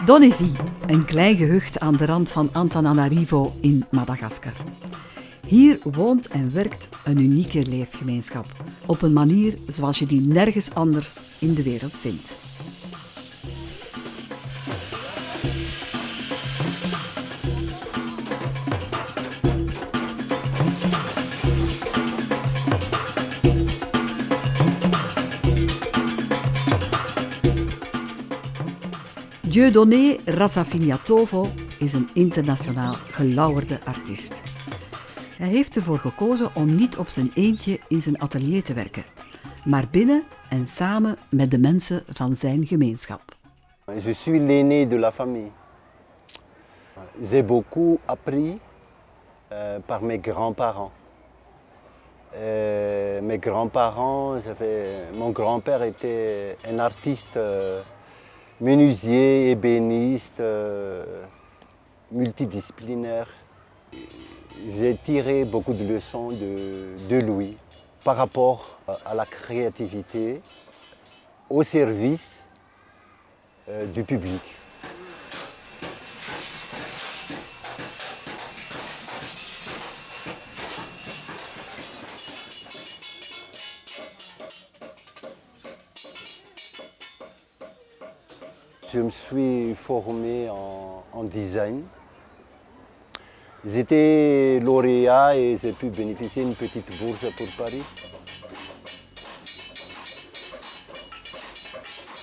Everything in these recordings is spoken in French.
Donévi, een klein gehucht aan de rand van Antananarivo in Madagaskar. Hier woont en werkt een unieke leefgemeenschap, op een manier zoals je die nergens anders in de wereld vindt. Dieudonné Razafinatovo is een internationaal gelauwerde artiest. Hij heeft ervoor gekozen om niet op zijn eentje in zijn atelier te werken, maar binnen en samen met de mensen van zijn gemeenschap. Je suis l'aîné de la famille. J'ai beaucoup appris par mes grands-parents. Mes grands-parents, mon grand-père était un artiste menuisier, ébéniste, multidisciplinaire. J'ai tiré beaucoup de leçons de lui par rapport à la créativité au service du public. Je me suis formé en design. J'étais lauréat et j'ai pu bénéficier d'une petite bourse pour Paris.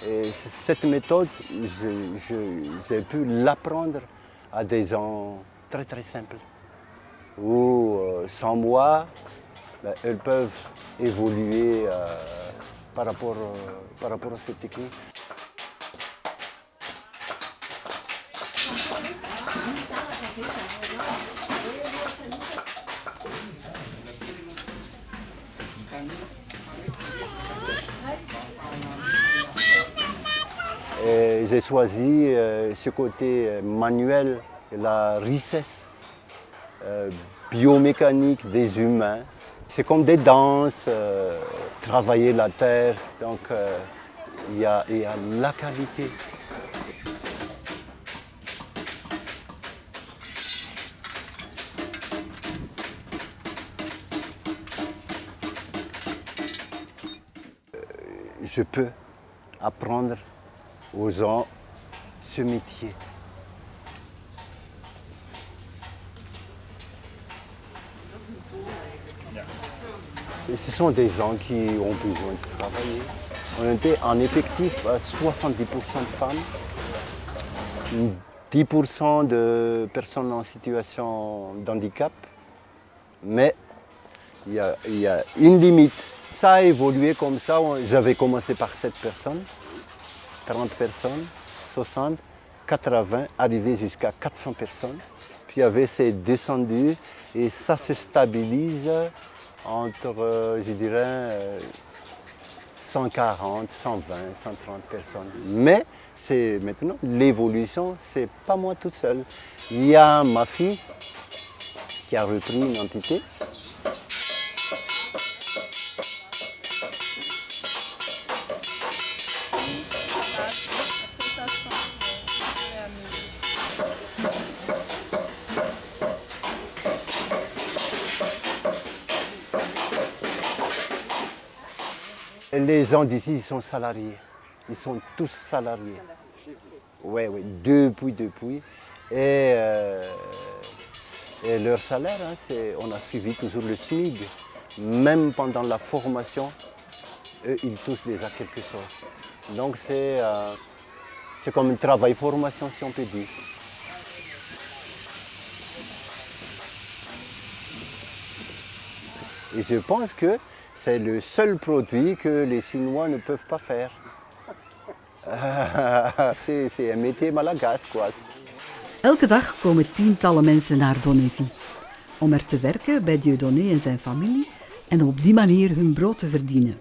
Et cette méthode, j'ai pu l'apprendre à des gens très très simples. Où sans moi, elles peuvent évoluer par rapport à cette technique. J'ai choisi ce côté manuel, la richesse biomécanique des humains. C'est comme des danses, travailler la terre, donc il y a la qualité. Je peux apprendre aux gens ce métier. Et ce sont des gens qui ont besoin de travailler. On était en effectif à 70% de femmes, 10% de personnes en situation de handicap, mais il y a une limite. Ça a évolué comme ça. J'avais commencé par 7 personnes, 30 personnes, 60, 80, arrivé jusqu'à 400 personnes. Puis c'est descendu et ça se stabilise entre, je dirais, 140, 120, 130 personnes. Mais c'est maintenant l'évolution, c'est pas moi toute seule. Il y a ma fille qui a repris une entité. Les gens d'ici, ils sont salariés. Ils sont tous salariés. Oui, oui, depuis. Et leur salaire, on a suivi toujours le SMIC. Même pendant la formation, eux, ils touchent déjà quelque chose. Donc c'est comme un travail-formation, si on peut dire. Et je pense que c'est le seul produit que les Chinois ne peuvent pas faire. C'est un métier malagasy, quoi. Elke dag komen tientallen mensen naar Donévi om er te werken bij Dieudonné en zijn familie en op die manier hun brood te verdienen.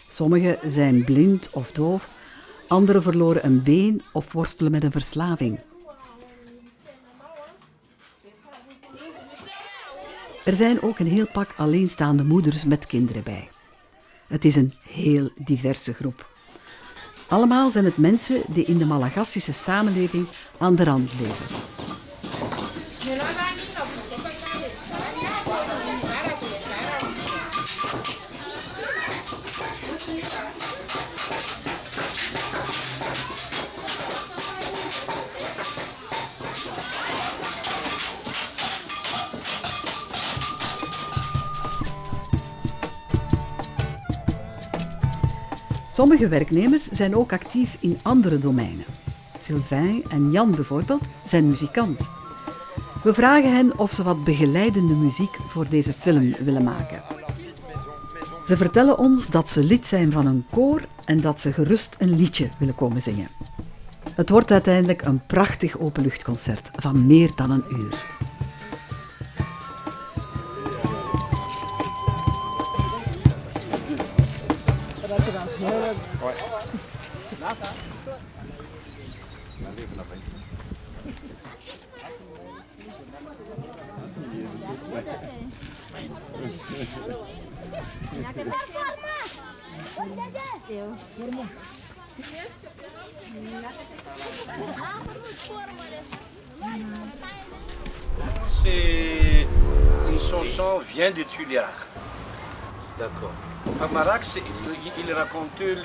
Sommigen zijn blind of doof, anderen verloren een been of worstelen met een verslaving. Er zijn ook een heel pak alleenstaande moeders met kinderen bij. Het is een heel diverse groep. Allemaal zijn het mensen die in de Malagassische samenleving aan de rand leven. Sommige werknemers zijn ook actief in andere domeinen. Sylvain en Jan bijvoorbeeld zijn muzikant. We vragen hen of ze wat begeleidende muziek voor deze film willen maken. Ze vertellen ons dat ze lid zijn van een koor en dat ze gerust een liedje willen komen zingen. Het wordt uiteindelijk een prachtig openluchtconcert van meer dan een uur. C'est une chanson vient de Tuliar. D'accord. À Marax, il racontait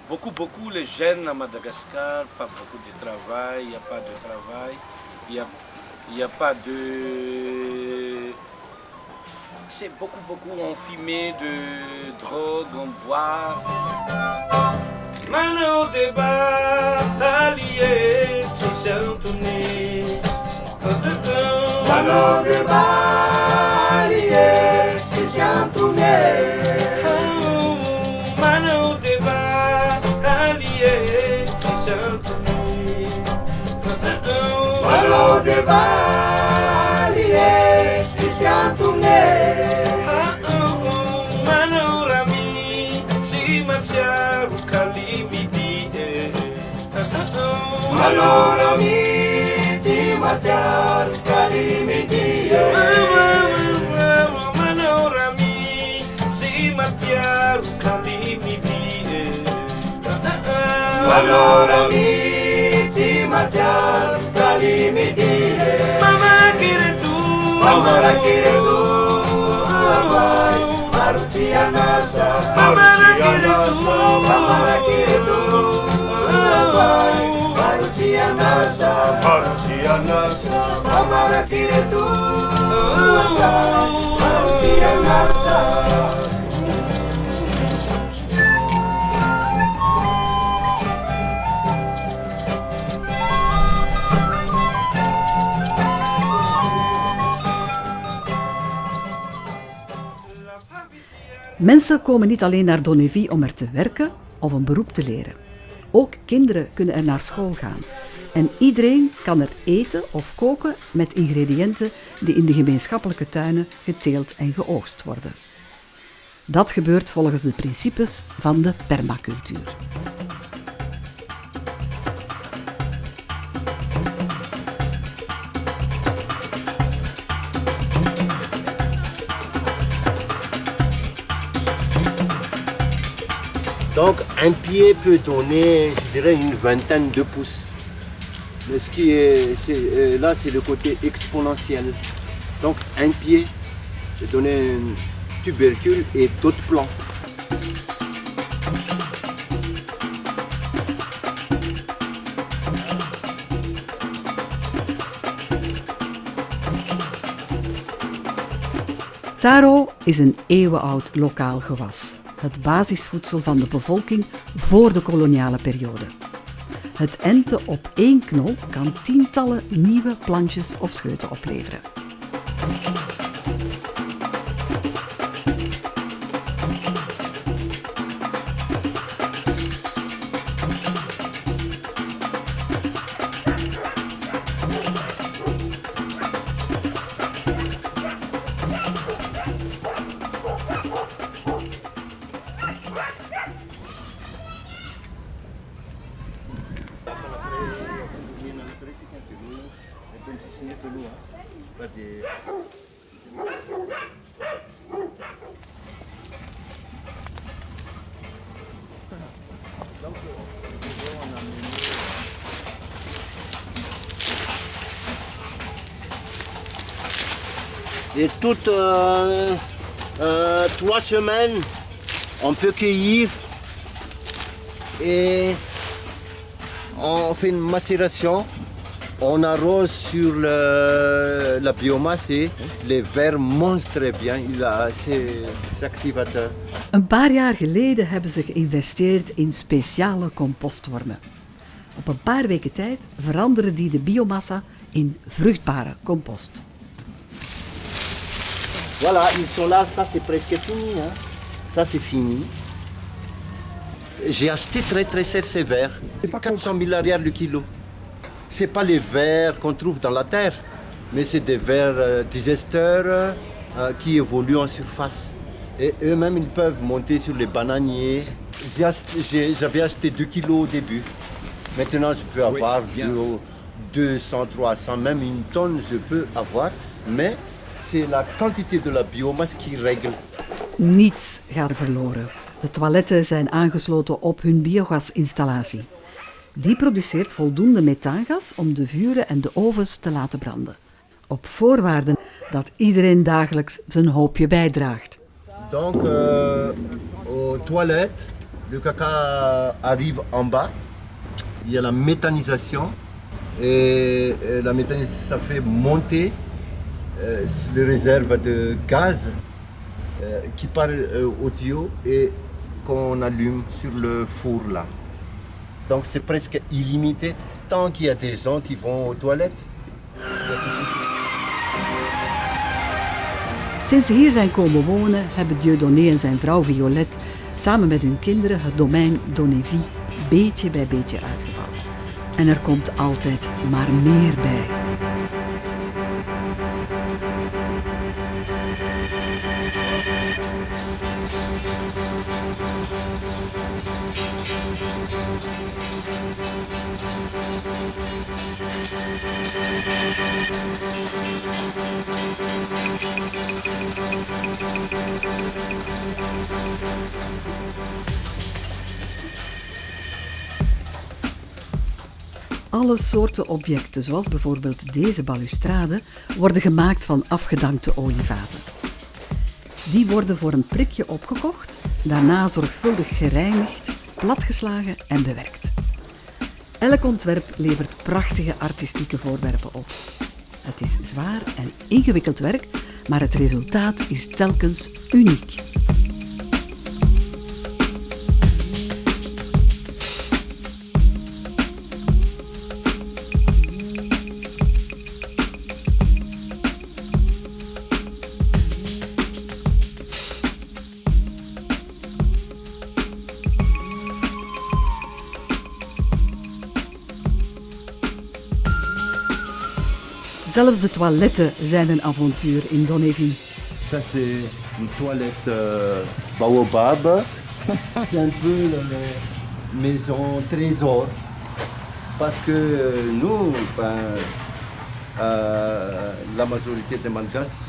beaucoup les jeunes à Madagascar, pas beaucoup de travail, il n'y a pas de travail, il y a pas de... C'est beaucoup on fumait de drogue, on boit. Mano de Balié, si c'est tourné. Mano de Balié, si c'est tourné. Mano de Balié, si c'est tourné. Mano de Balié, si c'est tourné. Allora mi ti matar kalimiti Manora mi si matar kalimiti Allora mi ti matar kalimiti Mama kire tu Marusia nasa Mama kire tu Marusia nasa Mama kire tu Marusia nasa. Mensen komen niet alleen naar Donnevie om er te werken of een beroep te leren. Ook kinderen kunnen er naar school gaan. En iedereen kan er eten of koken met ingrediënten die in de gemeenschappelijke tuinen geteeld en geoogst worden. Dat gebeurt volgens de principes van de permacultuur. Donc un pied peut donner, je dirais, une vingtaine de pouces. Mais ce qui est, là, c'est le côté exponentiel. Donc un pied peut donner un tubercule et d'autres plants. Taro is een eeuwenoud lokaal gewas. Het basisvoedsel van de bevolking voor de koloniale periode. Het enten op één knol kan tientallen nieuwe plantjes of scheuten opleveren. Et toutes 3 semaines, on peut cueillir et on fait une macération. On arrose sur la biomasse et les vers mangent très bien. Il a ses activateurs. Een paar jaar geleden hebben ze geïnvesteerd in speciale compostwormen. Op een paar weken tijd veranderen die de biomassa in vruchtbare compost. Voilà, ils sont là, ça c'est presque fini. Hein. Ça c'est fini. J'ai acheté très cher ces vers. 400 milliards le kilo. C'est pas les vers qu'on trouve dans la terre, mais c'est des vers digesteurs qui évoluent en surface. Et eux-mêmes, ils peuvent monter sur les bananiers. J'avais acheté 2 kilos au début. Maintenant, je peux avoir 200, 300, même une tonne, je peux avoir. Mais c'est la quantité de la biomasse qui règle. Niets gaat verloren. De toiletten zijn aangesloten op hun biogasinstallatie. Die produceert voldoende methaangas om de vuren en de ovens te laten branden. Op voorwaarde dat iedereen dagelijks zijn hoopje bijdraagt. Donc, aux toilettes, le caca arrive en bas. Il y a la méthanisation. Et la méthanisation, ça fait monter les réserves de gaz qui part au tuyau et qu'on allume sur le four là. Donc c'est presque illimité tant qu'il y a des gens qui vont aux toilettes. Sinds ze hier zijn komen wonen, hebben Dieudonné en zijn vrouw Violette samen met hun kinderen het domein Donévy beetje bij beetje uitgebouwd. En er komt altijd maar meer bij. Alle soorten objecten, zoals bijvoorbeeld deze balustrade, worden gemaakt van afgedankte olievaten. Die worden voor een prikje opgekocht, daarna zorgvuldig gereinigd, platgeslagen en bewerkt. Elk ontwerp levert prachtige artistieke voorwerpen op. Het is zwaar en ingewikkeld werk, maar het resultaat is telkens uniek. Zelfs de toiletten zijn een avontuur in Donévy. Ça c'est une toilette baobab. C'est un peu la maison trésor. Parce que nous, la majorité des Malgaches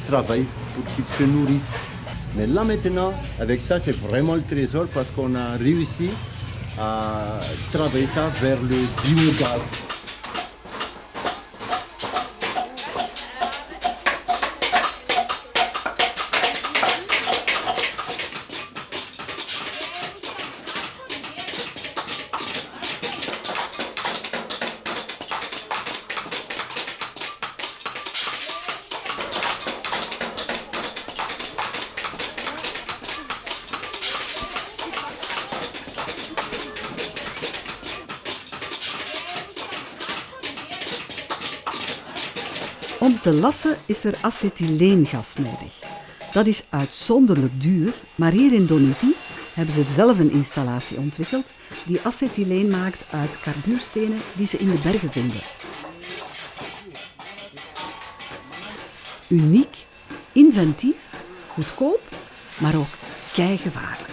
travaillent pour qu'ils se nourrissent. Mais là maintenant, avec ça, c'est vraiment le trésor parce qu'on a réussi à travailler ça vers le biogaz. Om te lassen is er acetyleengas nodig. Dat is uitzonderlijk duur, maar hier in Donévy hebben ze zelf een installatie ontwikkeld die acetyleen maakt uit carbuurstenen die ze in de bergen vinden. Uniek, inventief, goedkoop, maar ook keigevaarlijk.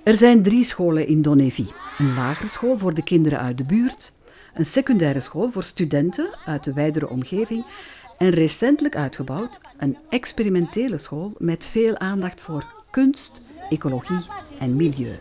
Er zijn 3 scholen in Donévy. Een lagere school voor de kinderen uit de buurt, een secundaire school voor studenten uit de wijdere omgeving en recentelijk uitgebouwd een experimentele school met veel aandacht voor kunst, ecologie en milieu.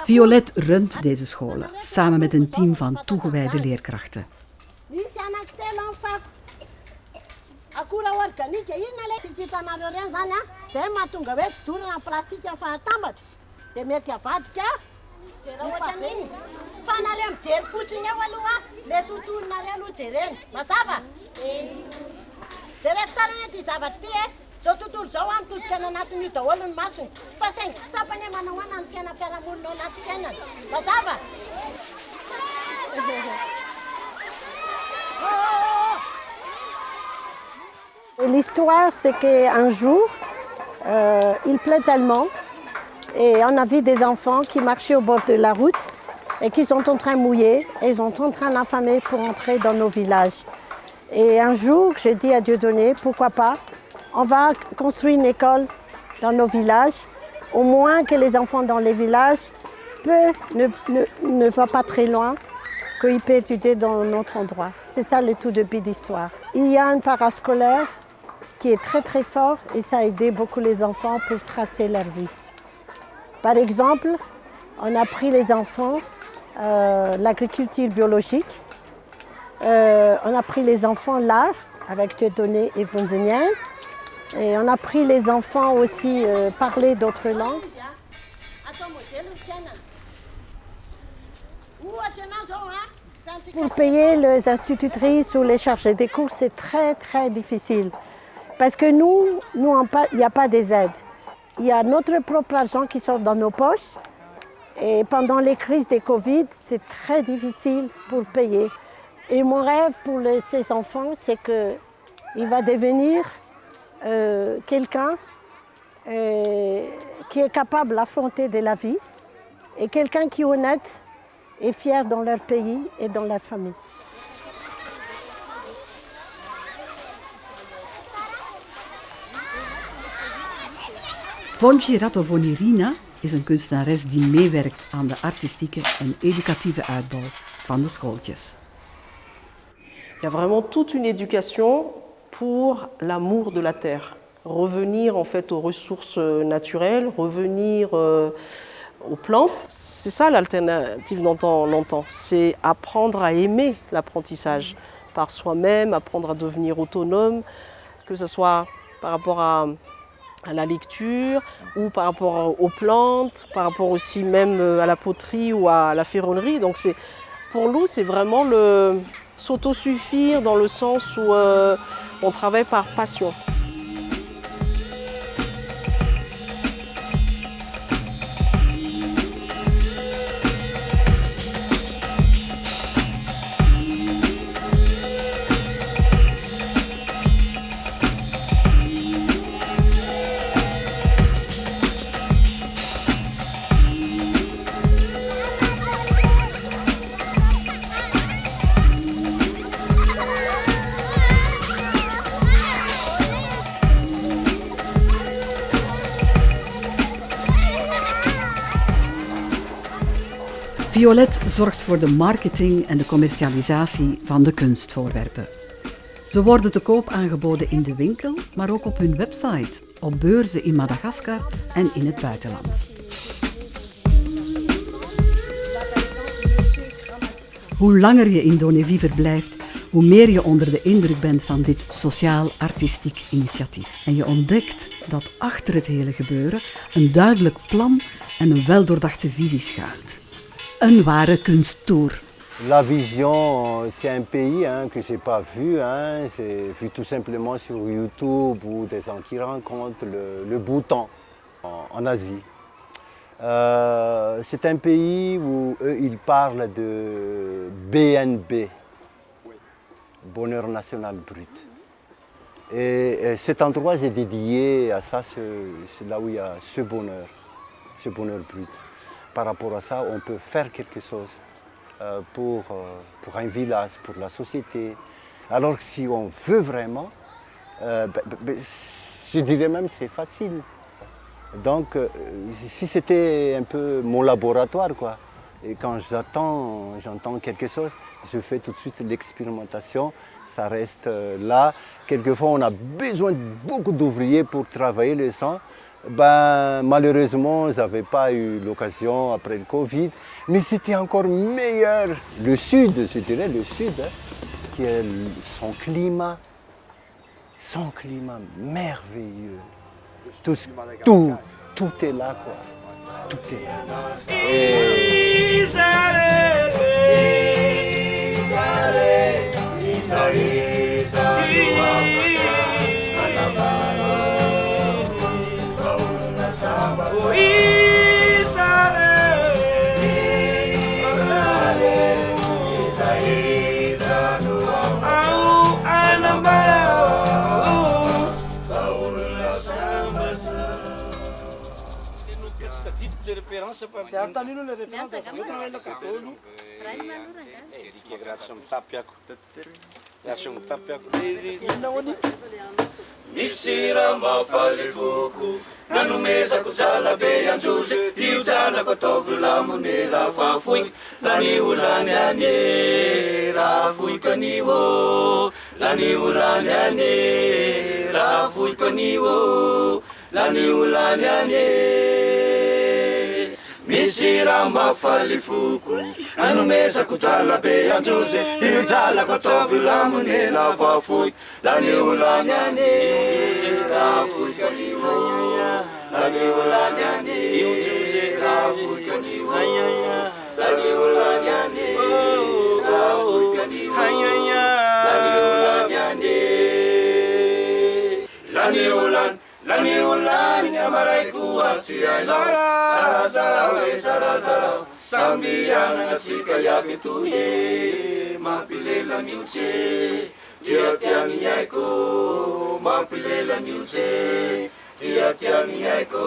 Violet runt deze scholen, samen met een team van toegewijde leerkrachten. L'histoire, c'est qu'un jour, il pleut tellement et on a vu des enfants qui marchaient au bord de la route et qui sont en train de mouiller et ils sont en train d'affamer pour entrer dans nos villages. Et un jour, j'ai dit à Dieudonné, pourquoi pas, on va construire une école dans nos villages, au moins que les enfants dans les villages ne vont pas très loin, qu'ils peuvent étudier dans notre endroit. C'est ça le tout début d'histoire. Il y a un parascolaire qui est très très fort et ça a aidé beaucoup les enfants pour tracer leur vie. Par exemple, on a pris les enfants l'agriculture biologique, on a pris les enfants l'art avec Dieudonné et Vonzenien, et on a pris les enfants aussi parler d'autres langues. Pour payer les institutrices ou les chargés des cours, c'est très très difficile. Parce que nous il n'y a pas des aides. Il y a notre propre argent qui sort dans nos poches. Et pendant les crises des Covid, c'est très difficile pour payer. Et mon rêve pour ces enfants, c'est qu'il va devenir quelqu'un qui est capable d'affronter de la vie et quelqu'un qui est honnête et fier dans leur pays et dans leur famille. Vonji Ratovonirina is een kunstenares die meewerkt aan de artistieke en educatieve uitbouw van de schooltjes. Il y a vraiment toute une éducation pour l'amour de la terre. Revenir en fait aux ressources naturelles, revenir aux plantes. C'est ça l'alternative dont on l'entend. C'est apprendre à aimer l'apprentissage par soi-même, apprendre à devenir autonome, que ce soit par rapport à la lecture ou par rapport aux plantes, par rapport aussi même à la poterie ou à la ferronnerie. Donc pour nous, c'est vraiment s'autosuffire dans le sens où on travaille par passion. Violet zorgt voor de marketing en de commercialisatie van de kunstvoorwerpen. Ze worden te koop aangeboden in de winkel, maar ook op hun website, op beurzen in Madagaskar en in het buitenland. Hoe langer je in Donévi verblijft, hoe meer je onder de indruk bent van dit sociaal-artistiek initiatief. En je ontdekt dat achter het hele gebeuren een duidelijk plan en een weldoordachte visie schuilt. Een ware kunsttour. La vision, c'est un pays que je n'ai pas vu. J'ai vu tout simplement sur YouTube ou des gens qui rencontrent le Bhoutan en Asie. C'est un pays où eux, ils parlent de BNB, Bonheur National Brut. Et cet endroit, j'ai dédié à ça, c'est là où il y a ce bonheur brut. Par rapport à ça, on peut faire quelque chose pour un village, pour la société. Alors que si on veut vraiment, je dirais même que c'est facile. Donc si c'était un peu mon laboratoire, quoi. Et quand j'entends quelque chose, je fais tout de suite l'expérimentation, ça reste là. Quelquefois, on a besoin de beaucoup d'ouvriers pour travailler le sang. Malheureusement, je n'avais pas eu l'occasion après le Covid, mais c'était encore meilleur. Le Sud, je dirais le Sud, qui a son climat merveilleux. Tout est là, quoi. Tout est Misira mafaly foko nanomezako jala be androzy io jalako ataovy lamone raha fafoy lany olany ane raha foiko anio lany olany ane raha foiko anio lany olany ane misy raha mafaly foko nanomezako jala be androzy io jalako ataovy lamone raha fafoy lany olany ane raha foiko anio lany olany ane raha foiko anio lany olany ane raha foiko anio lany olany ane lany olany amaraiko atsiana zarazara hoe zarazara samby ananatsika iaby toy e mampilela miotse dia tiany aiko mampilela miotse dia tiany aiko